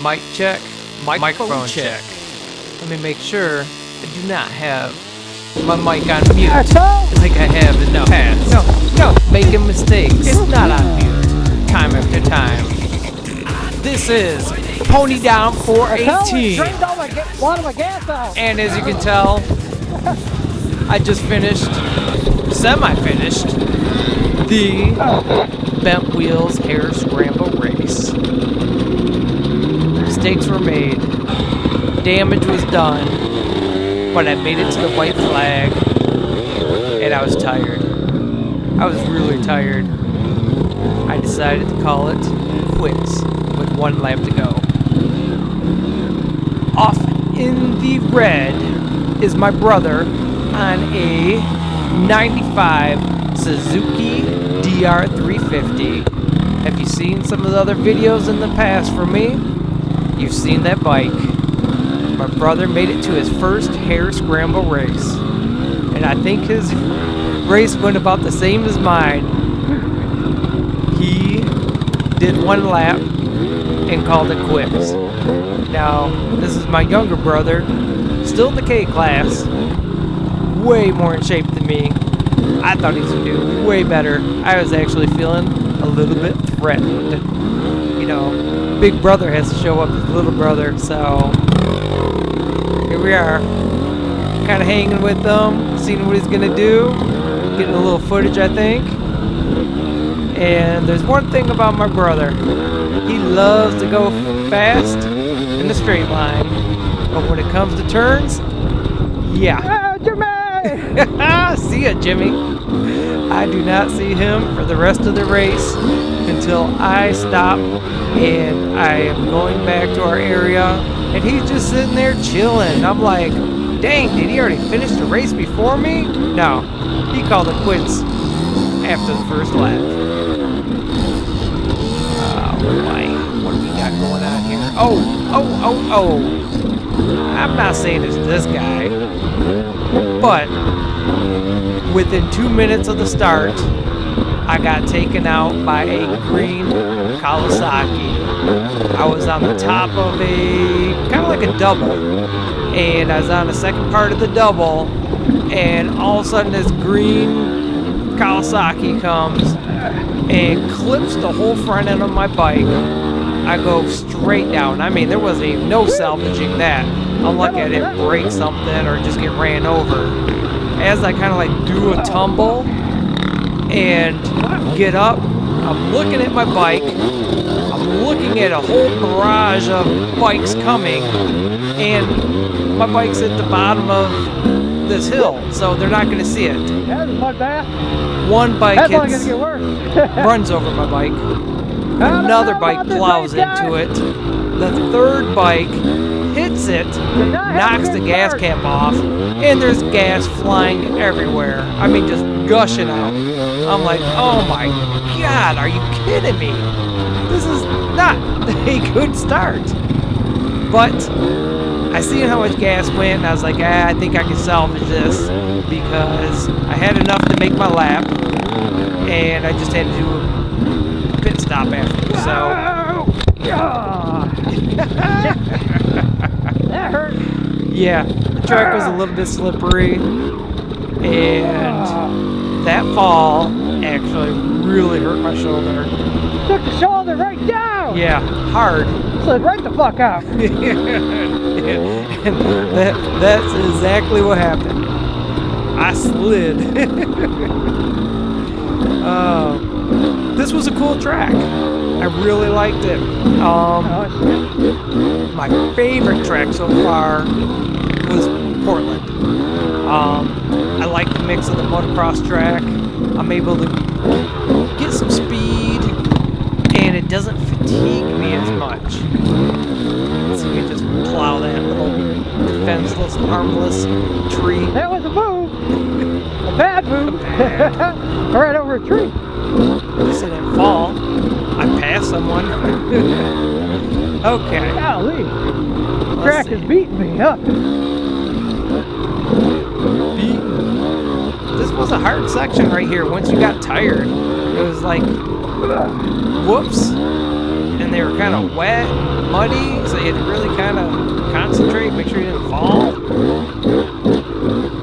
Mic check. Microphone check. Let me make sure I do not have my mic on mute like I have in the past. No, making mistakes. It's not on mute. Time after time. This is Pony Down 418. And as you can tell, I just semi-finished, the Bent Wheels Hare Scramble race. Mistakes were made, damage was done, but I made it to the white flag, and I was tired. I was really tired. I decided to call it quits with one lap to go. Off in the red is my brother on a 95 Suzuki DR350. Have you seen some of the other videos in the past from me? You've seen that bike. My brother made it to his first hare scramble race, and I think his race went about the same as mine. He did one lap and called it quits. Now, this is my younger brother, still in the K class, way more in shape than me. I thought he was going to do way better. I was actually feeling a little bit threatened. You know, big brother has to show up as little brother, so here we are. Kind of hanging with him, seeing what he's going to do, getting a little footage, I think. And there's one thing about my brother. He loves to go fast in the straight line, but when it comes to turns, yeah. See ya, Jimmy. I do not see him for the rest of the race until I stop and I am going back to our area, and he's just sitting there chilling. I'm like, dang, did he already finish the race before me? No, he called it quits after the first lap. Oh boy, what do we got going on here? Oh. I'm not saying it's this guy, but within 2 minutes of the start, I got taken out by a green Kawasaki. I was on the top of a, kind of like a double, and I was on the second part of the double, and all of a sudden this green Kawasaki comes and clips the whole front end of my bike. I go straight down. I mean, there wasn't even no salvaging that. I'm lucky I didn't break something or just get ran over. As I kind of like do a tumble and get up, I'm looking at my bike. I'm looking at a whole barrage of bikes coming, and my bike's at the bottom of this hill, so they're not going to see it. One bike runs over my bike. Another bike plows into it. The third bike hits it, knocks the gas cap off, and there's gas flying everywhere. I mean, just gushing out. I'm like, oh my God, are you kidding me? This is not a good start. But I seen how much gas went, and I was like, I think I can salvage this, because I had enough to make my lap, and I just had to do a pit stop after. So that hurt. Yeah, the track was a little bit slippery, and that fall actually really hurt my shoulder. Took the shoulder right down. Yeah, hard. Slid right the fuck out. And that's exactly what happened. I slid. This was a cool track. I really liked it. My favorite track so far was Portland. I like the mix of the motocross track. I'm able to get some speed, and it doesn't fatigue me as much. So you just plow that little defenseless, harmless tree. That was a move. A bad move. Right over a tree. At least I didn't fall. I passed someone. Okay. Golly. The track is beating me up. This was a hard section right here once you got tired. It was like, whoops. And and they were kind of wet and muddy, so you had to really kind of concentrate, make sure you didn't fall.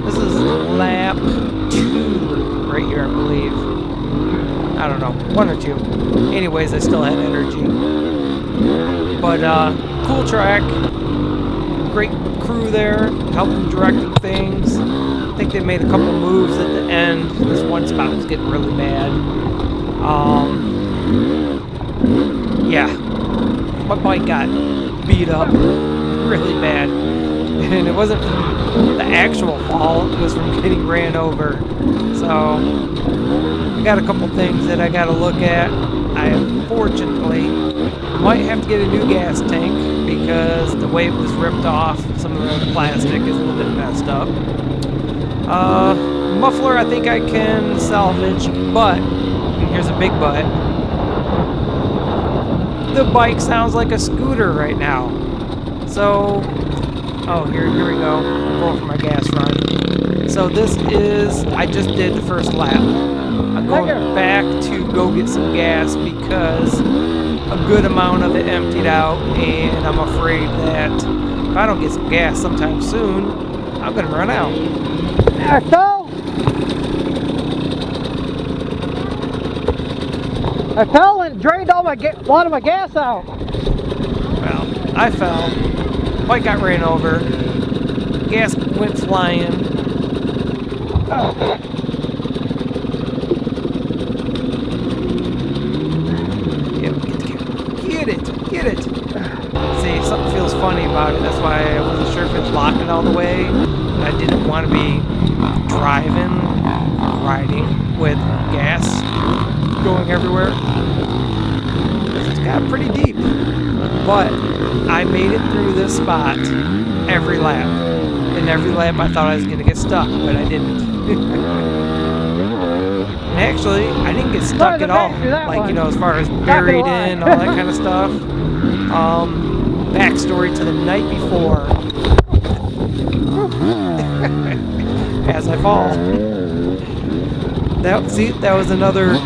This is lap 2 right here, I believe. I don't know, 1 or 2. Anyways, I still had energy. But cool track, great crew there, helping directing things. I think they made a couple moves at the end. This one spot was getting really bad. Yeah, my bike got beat up really bad, and it wasn't from the actual fall, it was from getting ran over. So I got a couple things that I got to look at. I unfortunately might have to get a new gas tank because the way it was ripped off, some of the plastic is a little bit messed up. Muffler I think I can salvage, but here's a big but. The bike sounds like a scooter right now. So, oh, here we go. I'm going for my gas run. So this is, I just did the first lap. I'm going back to go get some gas because a good amount of it emptied out, and I'm afraid that if I don't get some gas sometime soon, I'm gonna run out. I fell and drained all my a lot of my gas out. Well, I fell. Bike got ran over. Gas went flying. Yep, get the camera. Get it. See, something feels funny about it. That's why I wasn't sure if it's locking all the way. I didn't want to be riding with gas going everywhere. It's got pretty deep, but I made it through this spot every lap. And every lap I thought I was going to get stuck, but I didn't. And actually, I didn't get stuck at all. Like, you know, as far as buried in, all that kind of stuff. Backstory to the night before. As I fall. That was another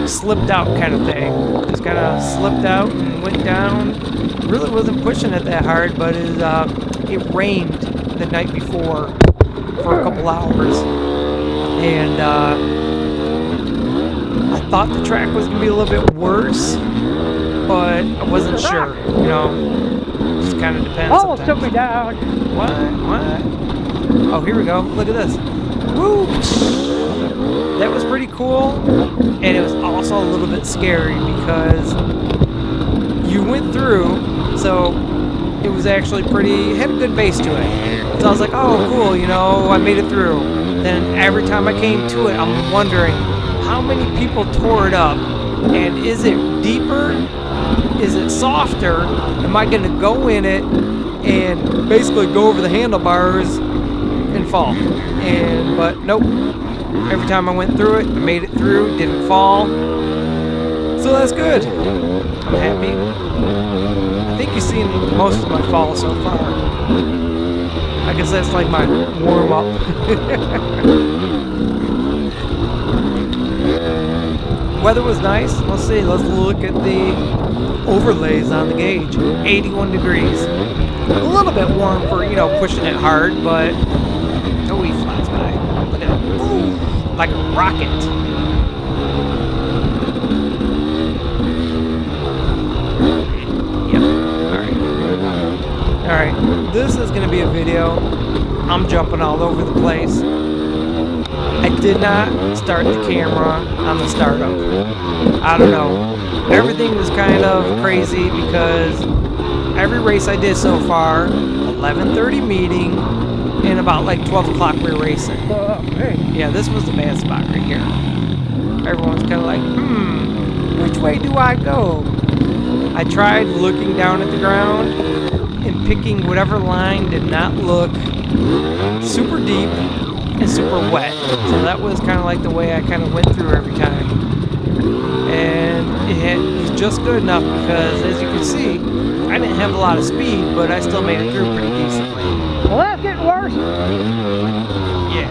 slipped out kind of thing. Just kind of slipped out and went down. Really wasn't pushing it that hard, but it rained the night before for a couple hours. And I thought the track was going to be a little bit worse, but I wasn't sure. You know, just kind of depends. Almost took me down. What? Oh, here we go. Look at this. Woo! That was pretty cool, and it was also a little bit scary because you went through, so it was actually had a good base to it. So I was like, oh, cool, you know, I made it through. Then every time I came to it, I'm wondering how many people tore it up, and is it deeper? Is it softer? Am I going to go in it and basically go over the handlebars and fall? But nope. Every time I went through it, I made it through, didn't fall. So that's good. I'm happy. I think you've seen most of my falls so far. I guess that's like my warm-up. Weather was nice. Let's see. Let's look at the overlays on the gauge. 81 degrees. A little bit warm for, you know, pushing it hard, but oh, he flies by. Look at that. Ooh, like a rocket. Yep. Alright. This is going to be a video. I'm jumping all over the place. I did not start the camera on the startup. I don't know. Everything was kind of crazy because every race I did so far, 11:30 meeting, and about like 12 o'clock we were racing. Yeah, this was the bad spot right here. Everyone's kind of like, which way do I go? I tried looking down at the ground and picking whatever line did not look super deep and super wet. So that was kind of like the way I kind of went through every time. And it was just good enough because, as you can see, I didn't have a lot of speed, but I still made it through pretty decently. Well, that's getting worse. Yeah.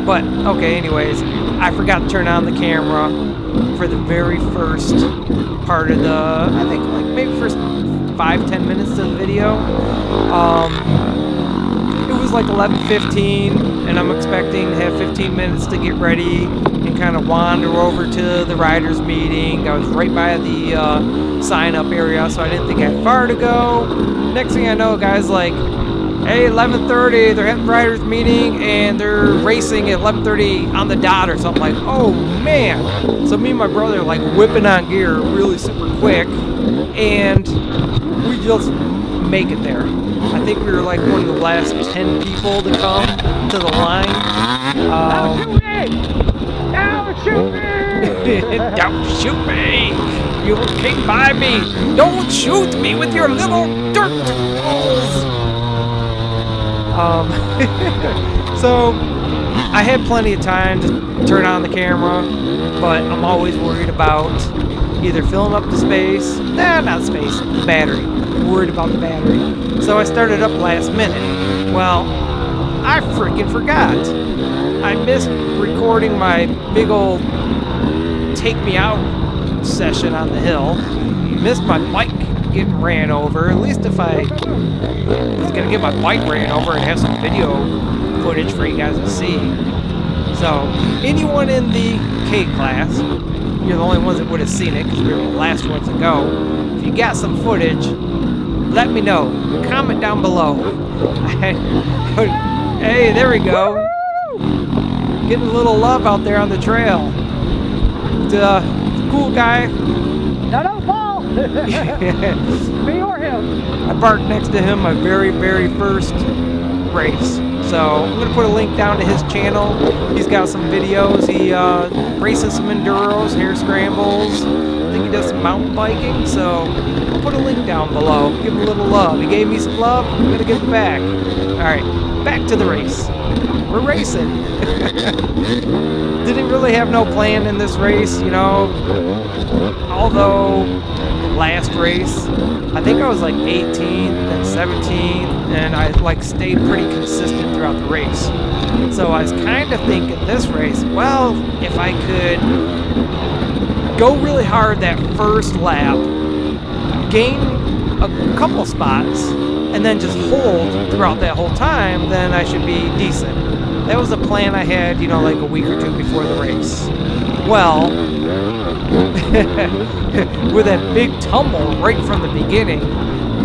But, okay, anyways, I forgot to turn on the camera for the very first part of the, I think like maybe first 5-10 minutes of the video. It was like 11:15, and I'm expecting to have 15 minutes to get ready and kind of wander over to the riders meeting. I was right by the sign up area, so I didn't think I had far to go. Next thing I know, guys like, hey, 11:30, they're having riders meeting and they're racing at 11:30 on the dot or something. Like, oh man. So me and my brother are like whipping on gear really super quick, and we just make it there. I think we were like one of the last 10 people to come to the line. Don't shoot me! Don't shoot me! You came by me! Don't shoot me with your little dirt balls! So I had plenty of time to turn on the camera, but I'm always worried about either filling up the space, not space, the battery. I'm worried about the battery. So I started up last minute. Well, I freaking forgot. I missed recording my big old take me out session on the hill. Missed my bike getting ran over. At least if I was gonna get my bike ran over and have some video footage for you guys to see. So anyone in the K class, you're the only ones that would have seen it because we were the last ones to go. If you got some footage, let me know. Comment down below. Hey, there we go. Getting a little love out there on the trail. The cool guy. No, don't fall! Me or him. I parked next to him my very, very first race. So I'm going to put a link down to his channel. He's got some videos. He races some enduros, hare scrambles. I think he does some mountain biking. So I'll put a link down below. Give him a little love. He gave me some love. I'm going to give it back. All right, back to the race. We're racing. Didn't really have no plan in this race, you know. Although the last race, I think I was like 18th, then 17th, and I like stayed pretty consistent throughout the race. So I was kind of thinking this race, well, if I could go really hard that first lap, gain a couple spots, and then just hold throughout that whole time, then I should be decent. That was a plan I had, you know, like a week or two before the race. Well, with that big tumble right from the beginning,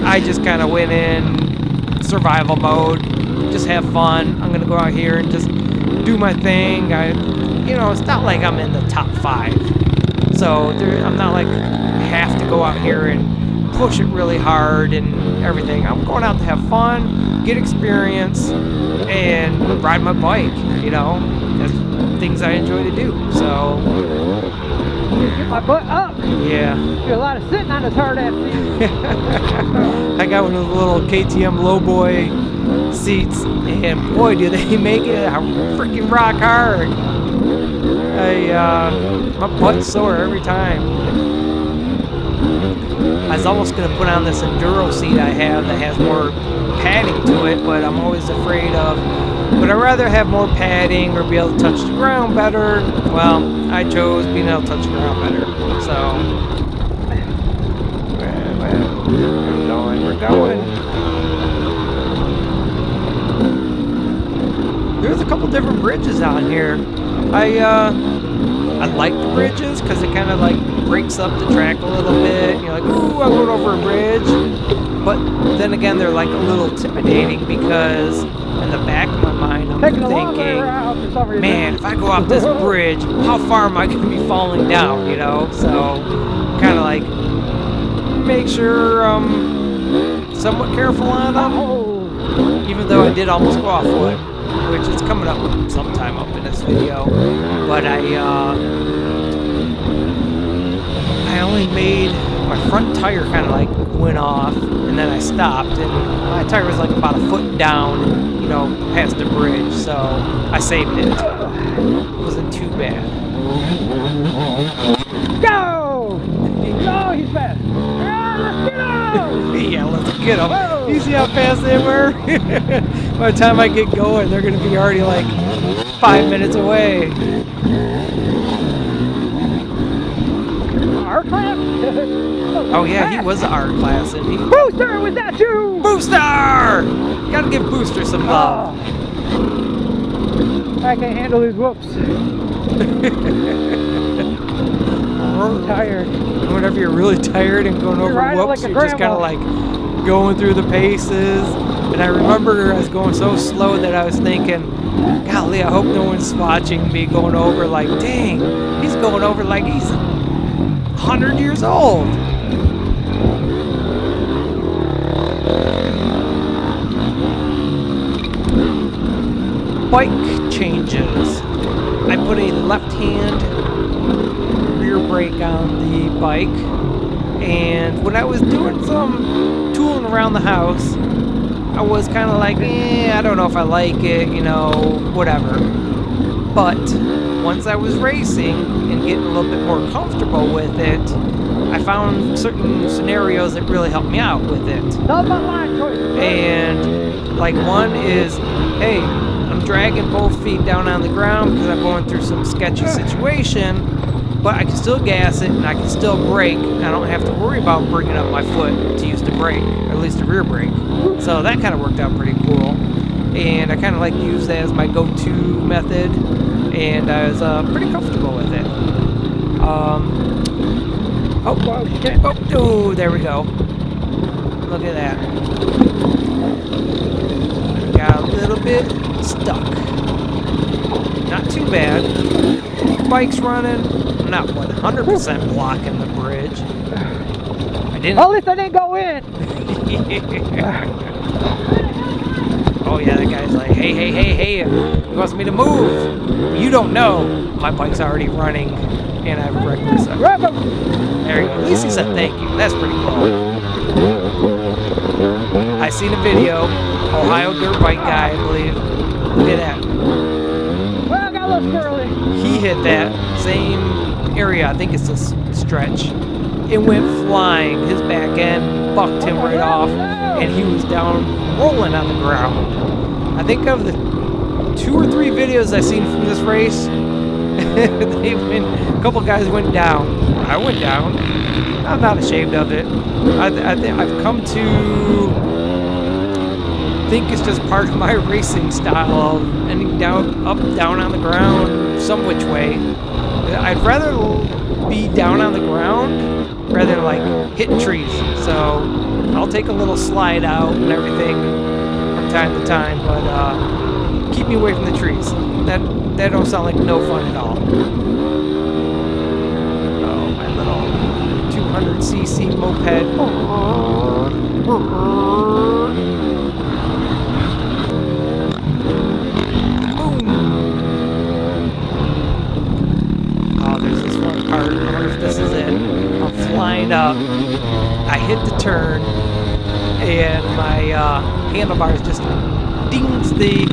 I just kind of went in survival mode, just have fun. I'm gonna go out here and just do my thing. You know, it's not like I'm in the top 5, so I'm not like have to go out here and push it really hard and everything. I'm going out to have fun, get experience, and ride my bike. You know, that's things I enjoy to do. So get my butt up. Yeah. Do a lot of sitting on this hard ass seat. I got one of the little KTM lowboy seats, and boy, do they make it freaking rock hard. My butt's sore every time. I was almost going to put on this enduro seat I have that has more padding to it, but I'm always afraid of, would I rather have more padding or be able to touch the ground better? Well, I chose being able to touch the ground better. So, we're going. There's a couple different bridges on here. I like the bridges because it kind of like breaks up the track a little bit. You're like, ooh, I'm going over a bridge. But then again, they're like a little intimidating because in the back of my mind, I'm thinking, man, if I go off this bridge, how far am I going to be falling down, you know? So kind of like make sure I'm somewhat careful on them. Even though I did almost go off one, which is coming up sometime up in this video. But I only made my front tire kind of like went off, and then I stopped, and my tire was like about a foot down, you know, past the bridge, so I saved it. It wasn't too bad. Go! No, he's fast. Yeah, let's get him. You see how fast they were? By the time I get going, they're going to be already like 5 minutes away. class. Oh yeah, he was the art class, and he. Booster, was that you? Booster! Gotta give Booster some love. I can't handle these whoops. I'm tired. Whenever you're really tired and going over riding whoops, like a you're just kind of grandma. like going through the paces. And I remember I was going so slow that I was thinking, golly, I hope no one's watching me going over like, dang, he's going over like he's 100 years old. Bike changes. I put a left-hand rear brake on the bike, and when I was doing some tooling around the house, I was kind of like, I don't know if I like it, you know, whatever. But once I was racing and getting a little bit more comfortable with it, I found certain scenarios that really helped me out with it. Not my line choice. And like one is, hey, I'm dragging both feet down on the ground because I'm going through some sketchy situation, but I can still gas it and I can still brake. I don't have to worry about bringing up my foot to use the brake, or at least the rear brake. So that kind of worked out pretty cool. And I kind of like to use that as my go-to method, and I was pretty comfortable with it. Oh, there we go. Look at that. Got a little bit stuck. Not too bad. Bike's running. I'm not 100% blocking the bridge. I didn't. Well, at least I didn't go in. Oh yeah, that guy's like, hey, he wants me to move. You don't know, my bike's already running, and I have a reckless. There you go. At least he said thank you. That's pretty cool. I seen a video, Ohio dirt bike guy, I believe. Look at that. Well, I got a little squirrely. He hit that same area. I think it's a stretch. It went flying. His back end bucked him right off, and he was down rolling on the ground. I think of the 2 or 3 videos I've seen from this race, a couple guys went down. I went down. I'm not ashamed of it. I think I've come to think it's just part of my racing style of ending down, up, down on the ground, some which way. I'd rather be down on the ground rather than like hitting trees. So I'll take a little slide out and everything from time to time, but keep me away from the trees. That don't sound like no fun at all. Oh, my little 200cc moped. Boom! Oh, there's this one part. I wonder if this is it. I'm flying up. I hit the turn, and my handlebars just dings the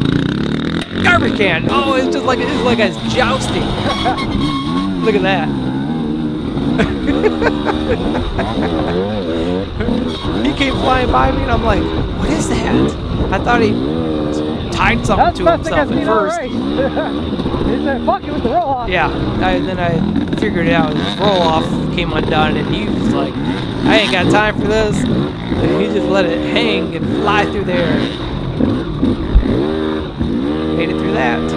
garbage can. Oh, it's just like I was jousting. Look at that. He came flying by me, and I'm like, what is that? I thought he tied something to himself at first. He said, fuck it with the roll-off. Yeah, then I figured it out. His roll-off came undone, and he was like, I ain't got time for this. And he just let it hang and fly through there. Made it through that.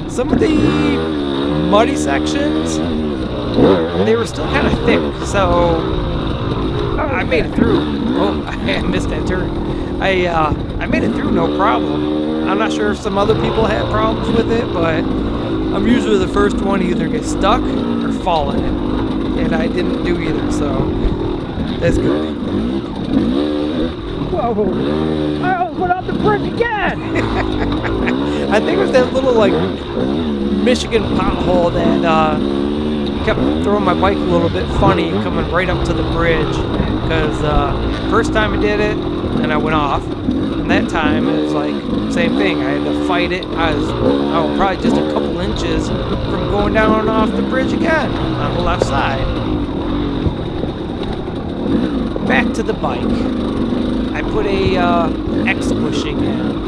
Some of the muddy sections, they were still kind of thick, so I made it through. Oh, I missed that turn. I made it through no problem. I'm not sure if some other people had problems with it, but I'm usually the first one to either get stuck or fall in it. And I didn't do either, so that's good. Whoa, I almost went off the bridge again! I think it was that little, like, Michigan pothole that kept throwing my bike a little bit funny coming right up to the bridge. Because first time I did it, and I went off. And that time, it was like, same thing. I had to fight it. I was probably just a couple inches from going down and off the bridge again on the left side. Back to the bike. I put a X bushing in.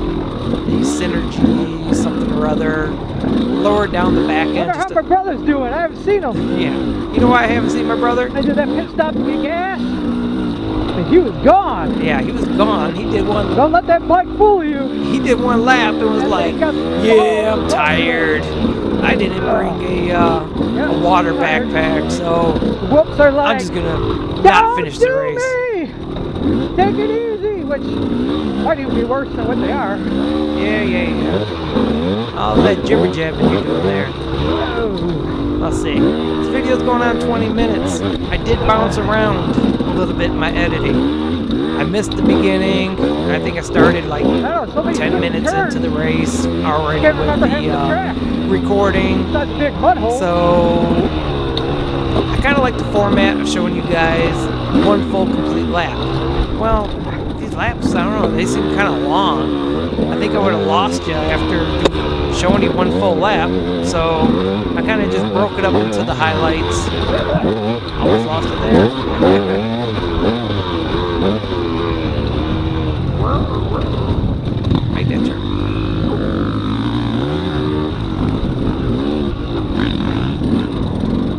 the synergy, something or other. Lower down the back end. Wonder how my brother's doing. I haven't seen him. Yeah. You know why I haven't seen my brother? I did that pit stop to get gas. And he was gone. Yeah, he was gone. He did one. Don't let that bike fool you. He did one lap and was like, "Yeah, I'm tired. I didn't bring a water backpack, so Whoops are like, I'm just gonna not finish the race." Me. Take it easy, which might even be worse than what they are. Yeah. All that jibber jabbing you're doing there. Let's see. This video's going on 20 minutes. I did bounce around a little bit in my editing. I missed the beginning. I think I started like 10 minutes into the race already with the recording. So I kind of like the format of showing you guys one full complete lap. Well, these laps, I don't know, they seem kind of long. I think I would have lost you after showing you one full lap. So I kind of just broke it up into the highlights. Almost lost it there. Make that turn.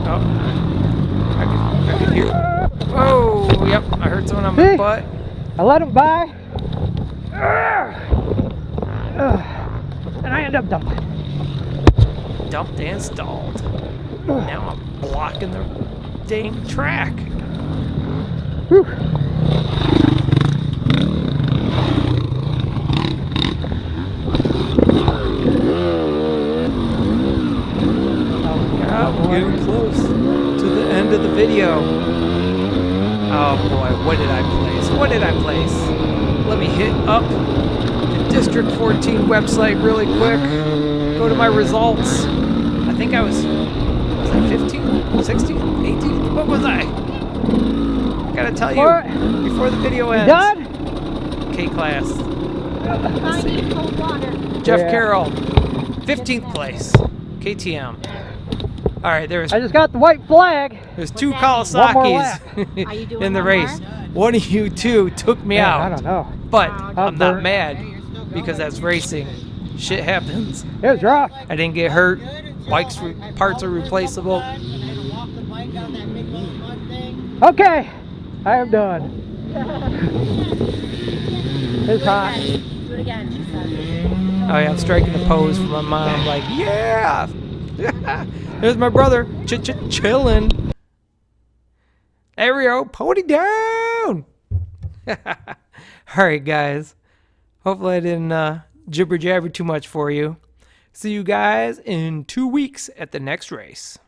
Oh, I could hear. Oh, yep, I heard someone on my butt. I let him by, and I end up dumping. Dumped and stalled. Now I'm blocking the dang track. Whew. We're getting close to the end of the video. Oh boy, what did I place? What did I place? Let me hit up the District 14 website really quick. Go to my results. I think I was I 15, 16, 18? What was I? I gotta tell you before the video ends. Done? K class. Let's see. Jeff Carroll, 15th place. KTM. All right, I just got the white flag. There's two Kawasaki's in the race. One of you two took me out. I don't know. But I'm not mad because that's racing. Shit happens. It was rough. I didn't get hurt. Parts are replaceable. Okay, I am done. It's hot. Do it again, she said. Oh yeah, I'm striking the pose for my mom. Like, yeah. There's my brother, chilling. There we go, pony down. All right, guys. Hopefully I didn't jibber jabber too much for you. See you guys in 2 weeks at the next race.